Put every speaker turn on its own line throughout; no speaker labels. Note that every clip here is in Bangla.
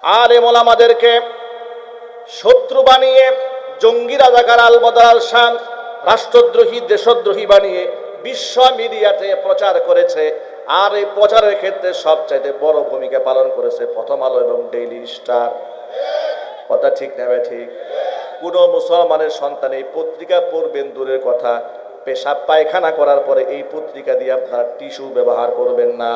আলেম ওলামাদেরকে শত্রু বানিয়ে জঙ্গি রাজাকার আল বদর আল শাম রাষ্ট্রদ্রোহী দেশদ্রোহী বানিয়ে বিশ্ব মিডিয়াতে প্রচার করেছে। আর এই প্রচারের ক্ষেত্রে সবচাইতে বড় ভূমিকা পালন করেছে প্রথম আলো এবং ডেইলি স্টার। কথা ঠিক না ঠিক? কোন মুসলমানের সন্তান এই পত্রিকা পড়বেন দূরের কথা, পেশাব পায়খানা করার পরে এই পত্রিকা দিয়ে আপনারা টিস্যু ব্যবহার করবেন না।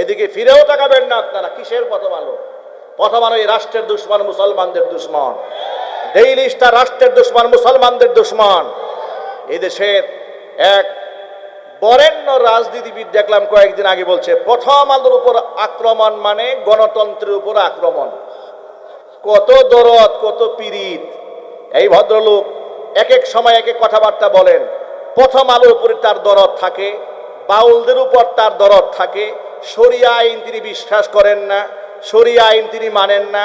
এদিকে ফিরেও তাকাবেন না আপনারা। কিসের প্রথম আলো? প্রথম আলো এই রাষ্ট্রের দুশ্মন, মুসলমানদের দুশ্মন। ডেইলি স্টার রাষ্ট্রের দুশ্মন, মুসলমানদের দুশ্মন। এই দেশের এক বরেণ্য রাজনীতিবিদ দেখলাম কয়েকদিন আগে বলছে প্রথম আলোর উপর আক্রমণ মানে গণতন্ত্রের উপর আক্রমণ। কত দরদ, কত পীড়িত! এই ভদ্রলোক এক এক সময় এক এক কথাবার্তা বলেন। প্রথম আলোর উপরে তার দরদ থাকে, বাউলদের উপর তার দরদ থাকে। শরিয়া আইন তিনি বিশ্বাস করেন না, শরিয়া আইন তিনি মানেন না।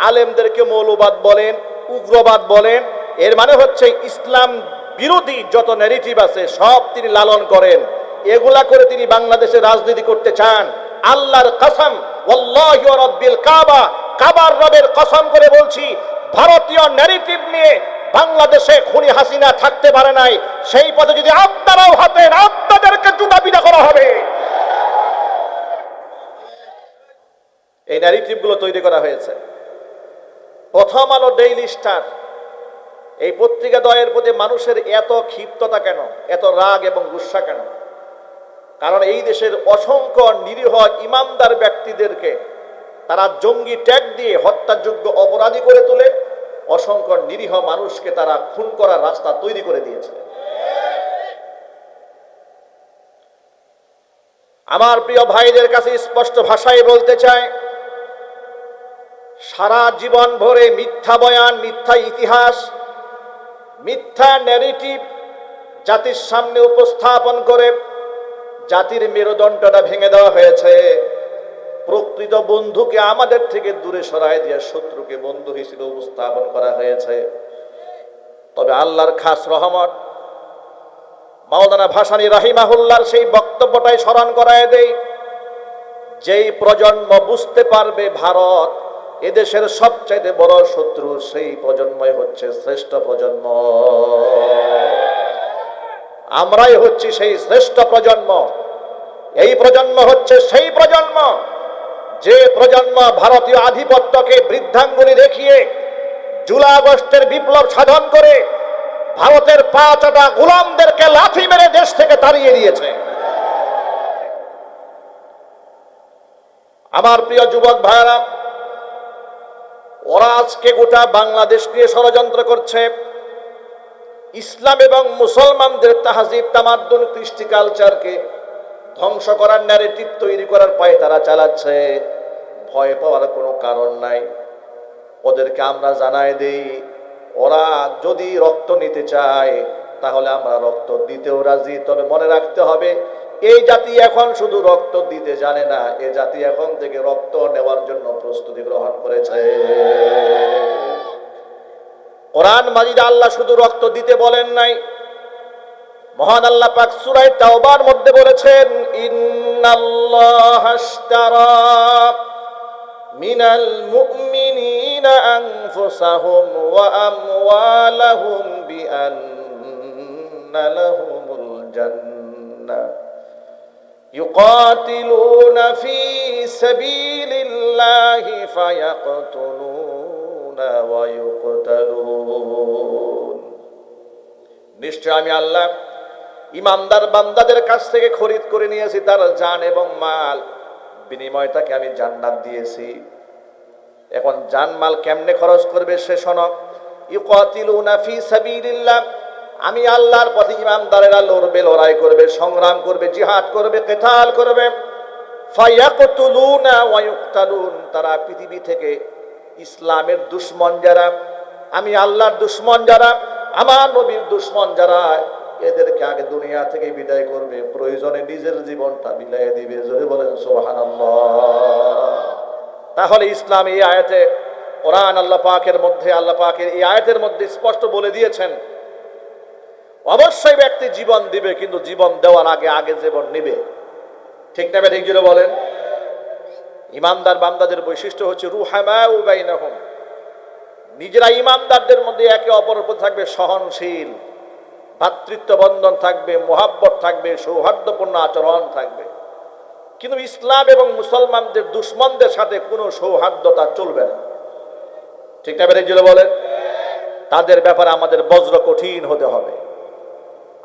আলেমদেরকে মৌলবাদ বলেন, উগ্রবাদ বলেন। এর মানে হচ্ছে ইসলাম বিরোধী যত ন্যারেটিভ আছে সব তিনি লালন করেন। এগুলা করে তিনি বাংলাদেশে রাজনীতি করতে চান। আল্লাহর কসম, ওয়াল্লাহি ওয়া রাব্বিল কাবা, কাবার রবের কসম করে বলছি, ভারতীয় ন্যারেটিভ নিয়ে বাংলাদেশে খুনি হাসিনা থাকতে পারে নাই। সেই পথে যদি আপনারাও হাতেন, আপনাদেরকে জুতা পিটা করা হবে। এই ন্যারেটিভ গুলো তৈরি করা হয়েছে। প্রথম আলো, ডেইলি স্টার, এই পত্রিকা দ্বয়ের প্রতি মানুষের এত ক্ষিপ্ততা কেন, এত রাগ এবং গুসা কেন? কারণ এই দেশের অসংখ্য নিরীহ ইমানদার ব্যক্তিদেরকে তারা জঙ্গি ট্যাগ দিয়ে হত্যাযোগ্য অপরাধী করে তোলে। অসংখ্য নিরীহ মানুষকে তারা খুন করার রাস্তা তৈরি করে দিয়েছে। আমার প্রিয় ভাইদের কাছে স্পষ্ট ভাষায় বলতে চাই, সারা জীবন ভরে মিথ্যা বয়ান, মিথ্যা ইতিহাস, মিথ্যা ন্যারেটিভ জাতির সামনে উপস্থাপন করে জাতির মেরুদণ্ডটা ভেঙে দেওয়া হয়েছে। প্রকৃত বন্ধুকে আমাদের থেকে দূরে সরায় দিয়ে শত্রুকে বন্ধু হিসেবে উপস্থাপন করা হয়েছে। তবে আল্লাহর খাস রহমত, মাওলানা ভাসানী রাহিমাহুল্লাহর সেই বক্তব্যটাই স্মরণ করায় দেই, যেই প্রজন্ম বুঝতে পারবে ভারত এদেশের সবচাইতে বড় শত্রু, সেই প্রজন্মই হচ্ছে শ্রেষ্ঠ প্রজন্ম। আমরাই হচ্ছি সেই শ্রেষ্ঠ প্রজন্ম। এই প্রজন্ম হচ্ছে সেই প্রজন্ম যে প্রজন্ম ভারতীয় আধিপত্যকে বৃদ্ধাঙ্গুলি দেখিয়ে জুলাই আগস্টের বিপ্লব সাধন করে ভারতের পা চাটা গোলামদেরকে লাথি মেরে দেশ থেকে তাড়িয়ে দিয়েছে। আমার প্রিয় যুবক ভাইরা, ওরা আজকে গোটা বাংলাদেশ নিয়ে ষড়যন্ত্র করছে। ইসলাম এবং মুসলমানদের তাহজিব, তামাদ্দুন, কৃষ্টি কালচারকে ধ্বংস করার ন্যারেটিভ তৈরি করার পায়ে তারা চালাচ্ছে। ভয় পাওয়ার কোনো কারণ নাই। ওদেরকে আমরা জানাই দেই, ওরা যদি রক্ত নিতে চায় তাহলে আমরা রক্ত দিতেও রাজি। তবে মনে রাখতে হবে, এই জাতি এখন শুধু রক্ত দিতে জানে না, এই জাতি এখন থেকে রক্ত নেওয়ার জন্য প্রস্তুতি গ্রহণ করেছে। কোরআন মাজিদে আল্লাহ শুধু রক্ত দিতে বলেন নাই, মহান আল্লাহ পাক সূরা তাওবার মধ্যে বলেছেন, ইন্নাল্লাহা আশতারা মিনাল মুমিনিনা আনফুসাহুম ওয়া আমওয়ালাহুম বিআন্না লাহুমুল জান্নাহ ইউকাতিলুনা ফি সাবিলিল্লাহি ফায়াকতুলুনা ওয়া ইউকতালুন। নিশ্চয় আমি আল্লাহ ইমানদার বান্দাদের কাছ থেকে খরিদ করে নিয়েছি তার জান এবং মাল, বিনিময়ে তাকে আমি জান্নাত দিয়েছি। এখন জান মাল কেমনে খরচ করবে সে শোনো। ইউকাতিলুনা ফি সাবিলিল্লাহ, আমি আল্লাহর পথে ইমানদারেরা লড়বে, লড়াই করবে, সংগ্রাম করবে, জিহাদ করবে, কিতাল করবে। ফায়াকতুলুনা ওয়া ইউকতালুন, তারা পৃথিবী থেকে ইসলামের দুশমন যারা, আমি আল্লাহর দুশমন যারা, আমার নবীর দুশমন যারা, এদেরকে আগে দুনিয়া থেকে বিদায় করবে, প্রয়োজনে নিজের জীবনটা বিলাইয়ে দিবে। জোরে বলেন সুবহানাল্লাহ। তাহলে ইসলাম এই আয়াতে, কোরআন আল্লাহ পাকের মধ্যে, আল্লাহ পাকের এই আয়াতের মধ্যে স্পষ্ট বলে দিয়েছেন, অবশ্যই ব্যক্তি জীবন দিবে, কিন্তু জীবন দেওয়ার আগে আগে জীবন নিবে। ঠিক না? ঠিক জোরে বলেন। ইমানদার বান্দাদের বৈশিষ্ট্য হচ্ছে রুহামাউ বাইনাহুম, নিজেরা ইমানদারদের মধ্যে একে অপরের প্রতি থাকবে সহনশীল, ভ্রাতৃত্ব বন্ধন থাকবে, মোহাব্বত থাকবে, সৌহার্দ্যপূর্ণ আচরণ থাকবে। কিন্তু ইসলাম এবং মুসলমানদের দুশ্মনদের সাথে কোনো সৌহার্দ্যতা চলবে না। ঠিক না বেরে জুড়ে বলেন? তাদের ব্যাপারে আমাদের বজ্র কঠিন হতে হবে।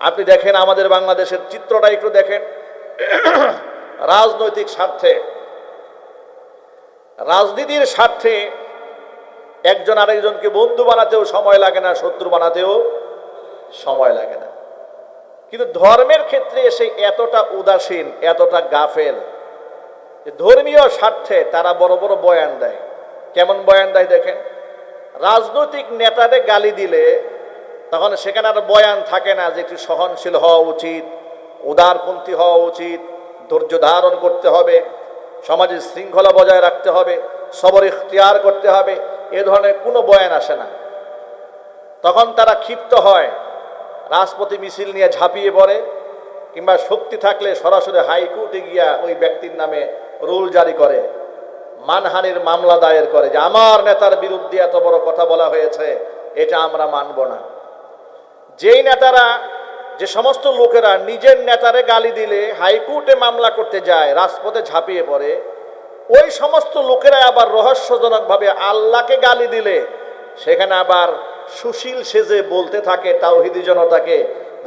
আপনি দেখেন আমাদের বাংলাদেশের চিত্রটা একটু দেখেন। রাজনৈতিক স্বার্থে, রাজনীতির স্বার্থে একজন আরেকজনকে বন্ধু বানাতেও সময় লাগে না, শত্রু বানাতেও সময় লাগে না। কিন্তু ধর্মের ক্ষেত্রে এসে এতটা উদাসীন, এতটা গাফেল, ধর্মীয় স্বার্থে তারা বড় বড় বয়ান দেয়। কেমন বয়ান দেয় দেখেন। রাজনৈতিক নেতাদের গালি দিলে তখন সেখানে আর বয়ান থাকে না যে একটু সহনশীল হওয়া উচিত, উদারপন্থী হওয়া উচিত, ধৈর্য ধারণ করতে হবে, সমাজের শৃঙ্খলা বজায় রাখতে হবে, সবর ইখতিয়ার করতে হবে, এ ধরনের কোনো বয়ান আসে না। তখন তারা ক্ষিপ্ত হয়, রাজপথে মিছিল নিয়ে ঝাঁপিয়ে পড়ে, কিংবা শক্তি থাকলে সরাসরি হাইকোর্টে গিয়া ওই ব্যক্তির নামে রুল জারি করে, মানহানির মামলা দায়ের করে যে আমার নেতার বিরুদ্ধে এত বড় কথা বলা হয়েছে, এটা আমরা মানব না। যেই নেতারা, যে সমস্ত লোকেরা নিজের নেতারে গালি দিলে হাইকোর্টে মামলা করতে যায়, রাজপথে ঝাঁপিয়ে পড়ে, ওই সমস্ত লোকেরা আবার রহস্যজনকভাবে আল্লাহকে গালি দিলে সেখানে আবার সুশীল সেজে বলতে থাকে তাওহীদি জনতাকে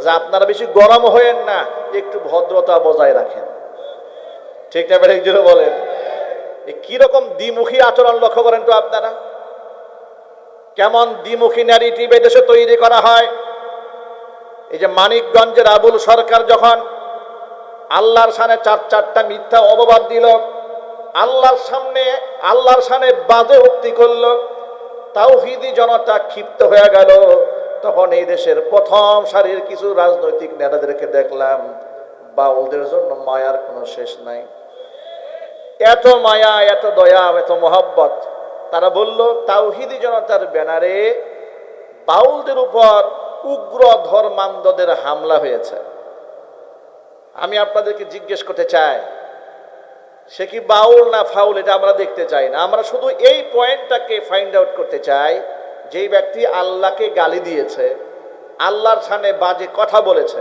যে আপনারা বেশি গরম হয়েন না, একটু ভদ্রতা বজায় রাখেন। ঠিক না বের একজনে বলেন? কিরকম দ্বিমুখী আচরণ লক্ষ্য করেন তো আপনারা। কেমন দ্বিমুখী ন্যারেটিভ এদেশে তৈরি করা হয়। এই যে মানিকগঞ্জের আবুল সরকার যখন আল্লাহর সামনে চারটা মিথ্যা অপবাদ দিল, আল্লাহর সামনে বাজে উক্তি করল, তাওহীদি জনতা ক্ষিপ্ত হয়ে গেল। তখন এই দেশের প্রথম সারির কিছু রাজনৈতিক নেতাদেরকে দেখলাম, বাউলদের জন্য মায়ার কোনো শেষ নাই। এত মায়া, এত দয়া, এত মোহাব্বত। তারা বলল তাওহীদি জনতার ব্যানারে বাউলদের উপর উগ্র ধর্মান্ধদের হামলা হয়েছে। আমি আপনাদেরকে জিজ্ঞেস করতে চাই, সে কি বাউল না ফাউল এটা আমরা দেখতে চাই না। আমরা শুধু এই পয়েন্টটাকে ফাইন্ড আউট করতে চাই, যেই ব্যক্তি আল্লাহকে গালি দিয়েছে, আল্লাহর সামনে বাজে কথা বলেছে,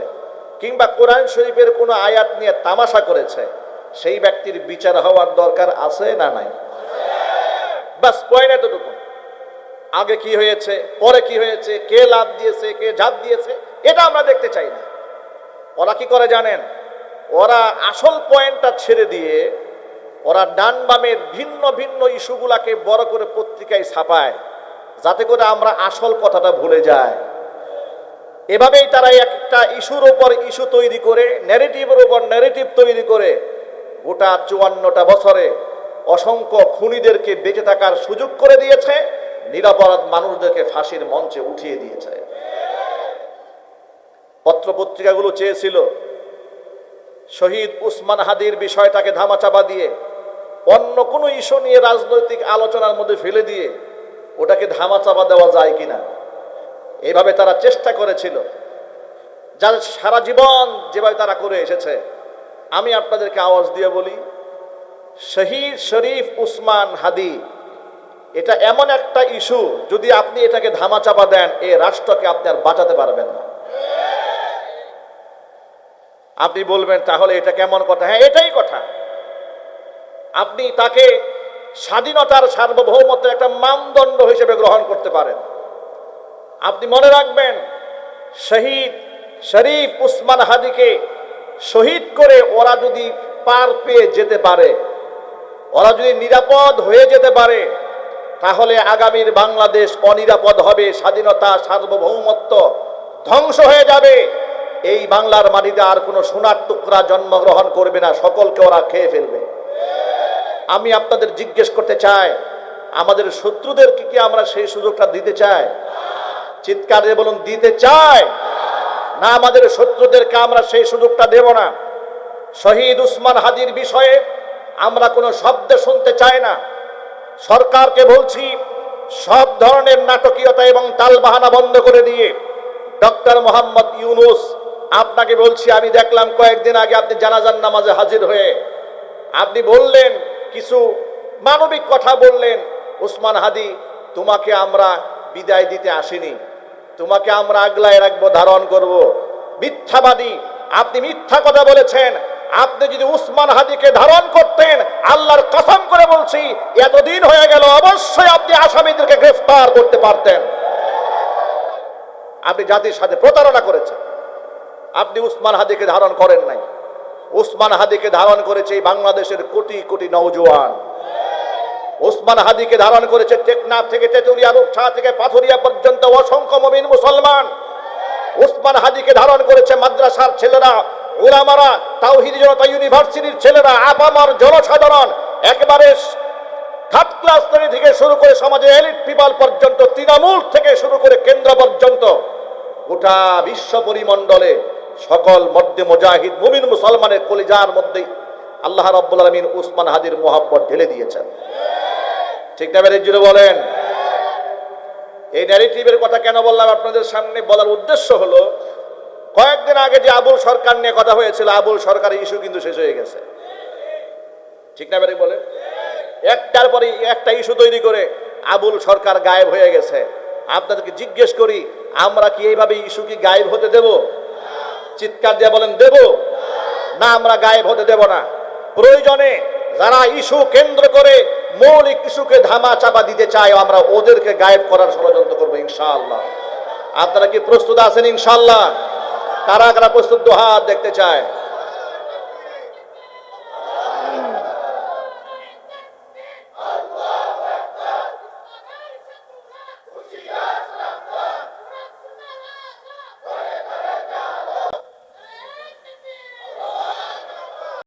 কিংবা কোরআন শরীফের কোনো আয়াত নিয়ে তামাশা করেছে, সেই ব্যক্তির বিচার হওয়ার দরকার আছে না নাই? বাস পয়েন্ট এতটুকু। আগে কি হয়েছে, পরে কি হয়েছে, কে লাভ দিয়েছে, কে ঝাঁপ দিয়েছে, এটা আমরা দেখতে চাই না। ওরা কি করে জানেন? ওরা আসল পয়েন্টটা ছেড়ে দিয়ে ওরা ডান বামের ভিন্ন ভিন্ন ইস্যুগুলাকে বড় করে পত্রিকায় ছাপায়, যাতে করে আমরা আসল কথাটা ভুলে যাই। এভাবেই তারা একটা ইস্যুর উপর ইস্যু তৈরি করে, ন্যারেটিভের উপর ন্যারেটিভ তৈরি করে গোটা 54টা বছরে অসংখ্য খুনিদেরকে বেঁচে থাকার সুযোগ করে দিয়েছে, নিরপরাধ মানুষদেরকে ফাঁসির মঞ্চে উঠিয়ে দিয়েছে। পত্রপত্রিকাগুলো চেয়েছিল শহীদ উসমান হাদির বিষয়টাকে ধামাচাপা দিয়ে অন্য কোনো ইস্যু নিয়ে রাজনৈতিক আলোচনার মধ্যে ফেলে দিয়ে ওটাকে ধামাচাপা দেওয়া যায় কিনা, এইভাবে তারা চেষ্টা করেছিল। যার সারা জীবন যেভাবে তারা করে এসেছে, আমি আপনাদেরকে আওয়াজ দিয়ে বলি, শহীদ শরীফ উসমান হাদি এটা এমন একটা ইস্যু, যদি আপনি এটাকে ধামাচাপা দেন, এই রাষ্ট্রকে আপনি আর বাঁচাতে পারবেন না। আপনি বলবেন তাহলে এটা কেমন কথা? হ্যাঁ, এটাই কথা। আপনি তাকে স্বাধীনতার সার্বভৌমত্বের একটা মানদণ্ড হিসেবে গ্রহণ করতে পারেন। আপনি মনে রাখবেন, শহীদ শরীফ উসমান হাদিকে শহীদ করে ওরা যদি পার পেয়ে যেতে পারে, ওরা যদি নিরাপদ হয়ে যেতে পারে, তাহলে আগামীর বাংলাদেশ অনিরাপদ হবে, স্বাধীনতা সার্বভৌমত্ব ধ্বংস হয়ে যাবে। এই বাংলার মাটিতে আর কোনো সোনার টুকরা জন্মগ্রহণ করবে না, সকলকে ওরা খেয়ে ফেলবে। আমি আপনাদের জিজ্ঞেস করতে চাই, আমাদের শত্রুদেরকে কি আমরা সেই সুযোগটা দিতে চাই? চিৎকার দিয়ে বলুন, দিতে চাই না? আমাদের শত্রুদেরকে আমরা সেই সুযোগটা দেব না। শহীদ উসমান হাদির বিষয়ে আমরা কোনো শব্দ শুনতে চাই না। সরকারকে বলছি, সব ধরনের নাটকীয়তা এবং তালবাহানা বন্ধ করে দিয়ে ডক্টর মোহাম্মদ ইউনূস, আপনাকে বলছি, আমি দেখলাম কয়েকদিন আগে আপনি জানাজার নামাজে হাজির হয়ে আপনি বললেন কিছু মানবিক কথা বললেন, উসমান হাদি তোমাকে আমরা বিদায় দিতে আসিনি, তোমাকে আমরা আগলায় রাখবো, ধারণ করব। মিথ্যাবাদী, আপনি মিথ্যা কথা বলেছেন। আপনি যদি উসমান হাদিকে ধারণ করতেন, আল্লাহর কসম করে বলছি এতদিন হয়ে গেল, অবশ্যই আপনি আসামিদেরকে গ্রেফতার করতে পারতেন। আপনি জাতির সাথে প্রতারণা করেছেন, আপনি উসমান হাদিকে ধারণ করেন নাই। উসমান হাদিকে ধারণ করেছে এই বাংলাদেশের কোটি কোটি নওজোয়ান। উসমান হাদিকে ধারণ করেছে টেকনাফ থেকে তেতুলিয়া, রূপসা থেকে পাথুরিয়া পর্যন্ত অসংখ্য মুমিন মুসলমান। উসমান হাদিকে ধারণ করেছে মাদ্রাসার ছেলেরা, উলামারা, তাওহীদি জনতা ইউনিভার্সিটির ছেলেরা, আপামর জনসাধারণ, একেবারে থার্ড ক্লাস শ্রেণী থেকে শুরু করে সমাজের এলিট পিপল পর্যন্ত, তৃণমূল থেকে শুরু করে কেন্দ্র পর্যন্ত গোটা বিশ্ব পরিমণ্ডলে সকল মধ্যে মুজাহিদ মুমিন মুসলমানের কলিজার মধ্যে আল্লাহ রাব্বুল আলামিন উসমান হাদির মোহাব্বত ঢেলে দিয়েছেন। ঠিক না বেরে জুড়ে বলেন? এই ন্যারেটিভের কথা কেন বললাম আপনাদের সামনে? বলার উদ্দেশ্য হলো, কয়েকদিন আগে যে আবুল সরকার নিয়ে কথা হয়েছিল, আবুল সরকারের ইস্যু কিন্তু শেষ হয়ে গেছে। ঠিক না বেরে বলেন? একটার পরে একটা ইস্যু তৈরি করে আবুল সরকার গায়েব হয়ে গেছে। আপনাদেরকে জিজ্ঞেস করি, আমরা কি এইভাবে ইস্যু কি গায়েব হতে দেব? চিৎকার দিয়ে বলেন, দেব না? আমরা গায়েব হতে দেব না। প্রয়োজনে যারা ইস্যু কেন্দ্র করে মৌলিক ইস্যুকে ধামা চাপা দিতে চায়, আমরা ওদেরকে গায়েব করার ষড়যন্ত্র করবো ইনশাআল্লাহ। আপনারা কি প্রস্তুত আছেন ইনশাআল্লাহ? কারা কারা প্রস্তুত? হাত দেখতে চায়।